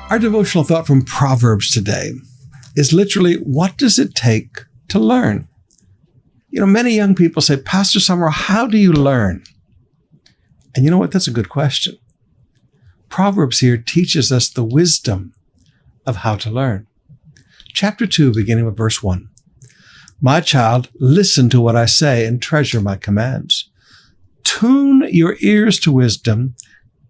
Our devotional thought from Proverbs today is literally, what does it take to learn? You know, many young people say, Pastor Sumrall, how do you learn? And you know what? That's a good question. Proverbs here teaches us the wisdom of how to learn. Chapter 2, beginning with verse 1. My child, listen to what I say and treasure my commands. Tune your ears to wisdom,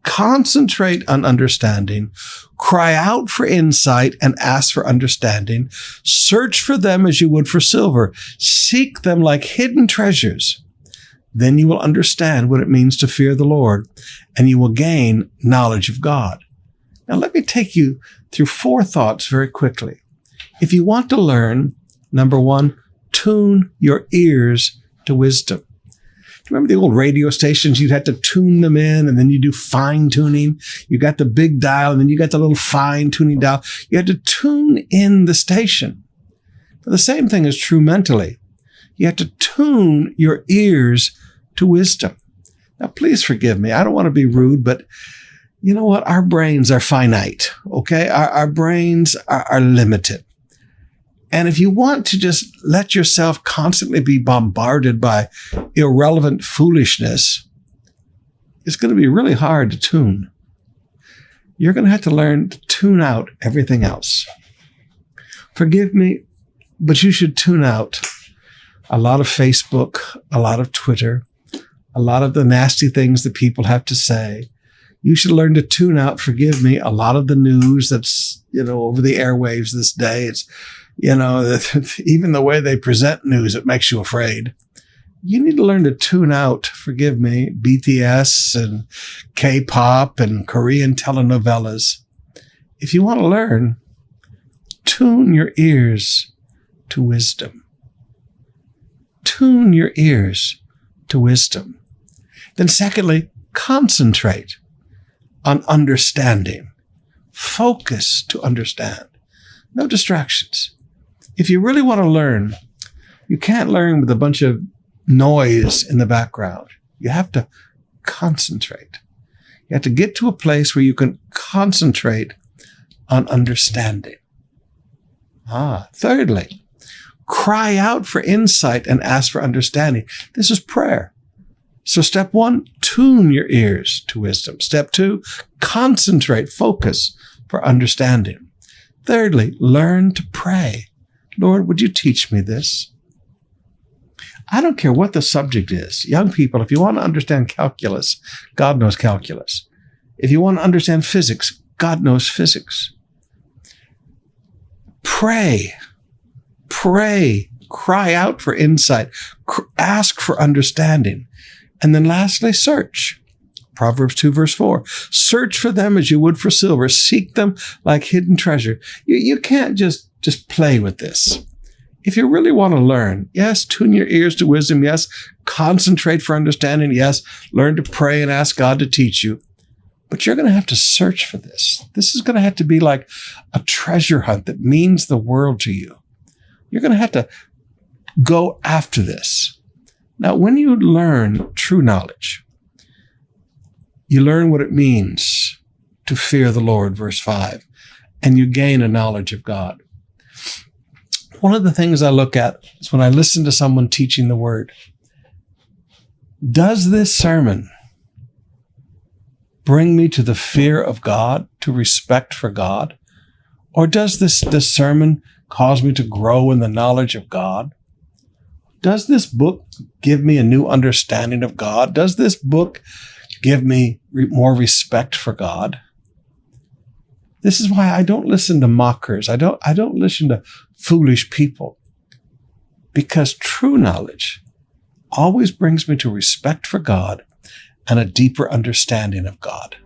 concentrate on understanding, cry out for insight and ask for understanding. Search for them as you would for silver. Seek them like hidden treasures. Then you will understand what it means to fear the Lord, and you will gain knowledge of God. Now, let me take you through 4 thoughts very quickly. If you want to learn, number 1, tune your ears to wisdom. Remember the old radio stations? You'd have to tune them in, and then you do fine tuning. You got the big dial, and then you got the little fine tuning dial. You had to tune in the station. But the same thing is true mentally. You have to tune your ears to wisdom. Now, please forgive me. I don't want to be rude, but you know what? Our brains are finite, okay? Our brains are limited. And if you want to just let yourself constantly be bombarded by irrelevant foolishness, it's going to be really hard to tune. You're going to have to learn to tune out everything else. Forgive me, but you should tune out a lot of Facebook, a lot of Twitter, a lot of the nasty things that people have to say. You should learn to tune out, forgive me, a lot of the news that's, over the airwaves this day. It's, even the way they present news, it makes you afraid. You need to learn to tune out, forgive me, BTS and K-pop and Korean telenovelas. If you want to learn, tune your ears to wisdom. Tune your ears to wisdom. Then secondly, concentrate on understanding. Focus to understand. No distractions. If you really want to learn, you can't learn with a bunch of noise in the background. You have to concentrate. You have to get to a place where you can concentrate on understanding. Thirdly, cry out for insight and ask for understanding. This is prayer. So step 1, tune your ears to wisdom. Step 2, concentrate, focus for understanding. Thirdly, learn to pray. Lord, would you teach me this? I don't care what the subject is. Young people, if you want to understand calculus, God knows calculus. If you want to understand physics, God knows physics. Pray, cry out for insight, ask for understanding. And then lastly, search. Proverbs 2, verse 4. Search for them as you would for silver. Seek them like hidden treasure. You can't just play with this. If you really want to learn, yes, tune your ears to wisdom. Yes, concentrate for understanding. Yes, learn to pray and ask God to teach you. But you're going to have to search for this. This is going to have to be like a treasure hunt that means the world to you. You're going to have to go after this. Now, when you learn true knowledge, you learn what it means to fear the Lord, verse 5, and you gain a knowledge of God. One of the things I look at is when I listen to someone teaching the word, does this sermon bring me to the fear of God, to respect for God? Or does this sermon cause me to grow in the knowledge of God? Does this book give me a new understanding of God? Does this book give me more respect for God? This is why I don't listen to mockers. I don't listen to foolish people, because true knowledge always brings me to respect for God and a deeper understanding of God.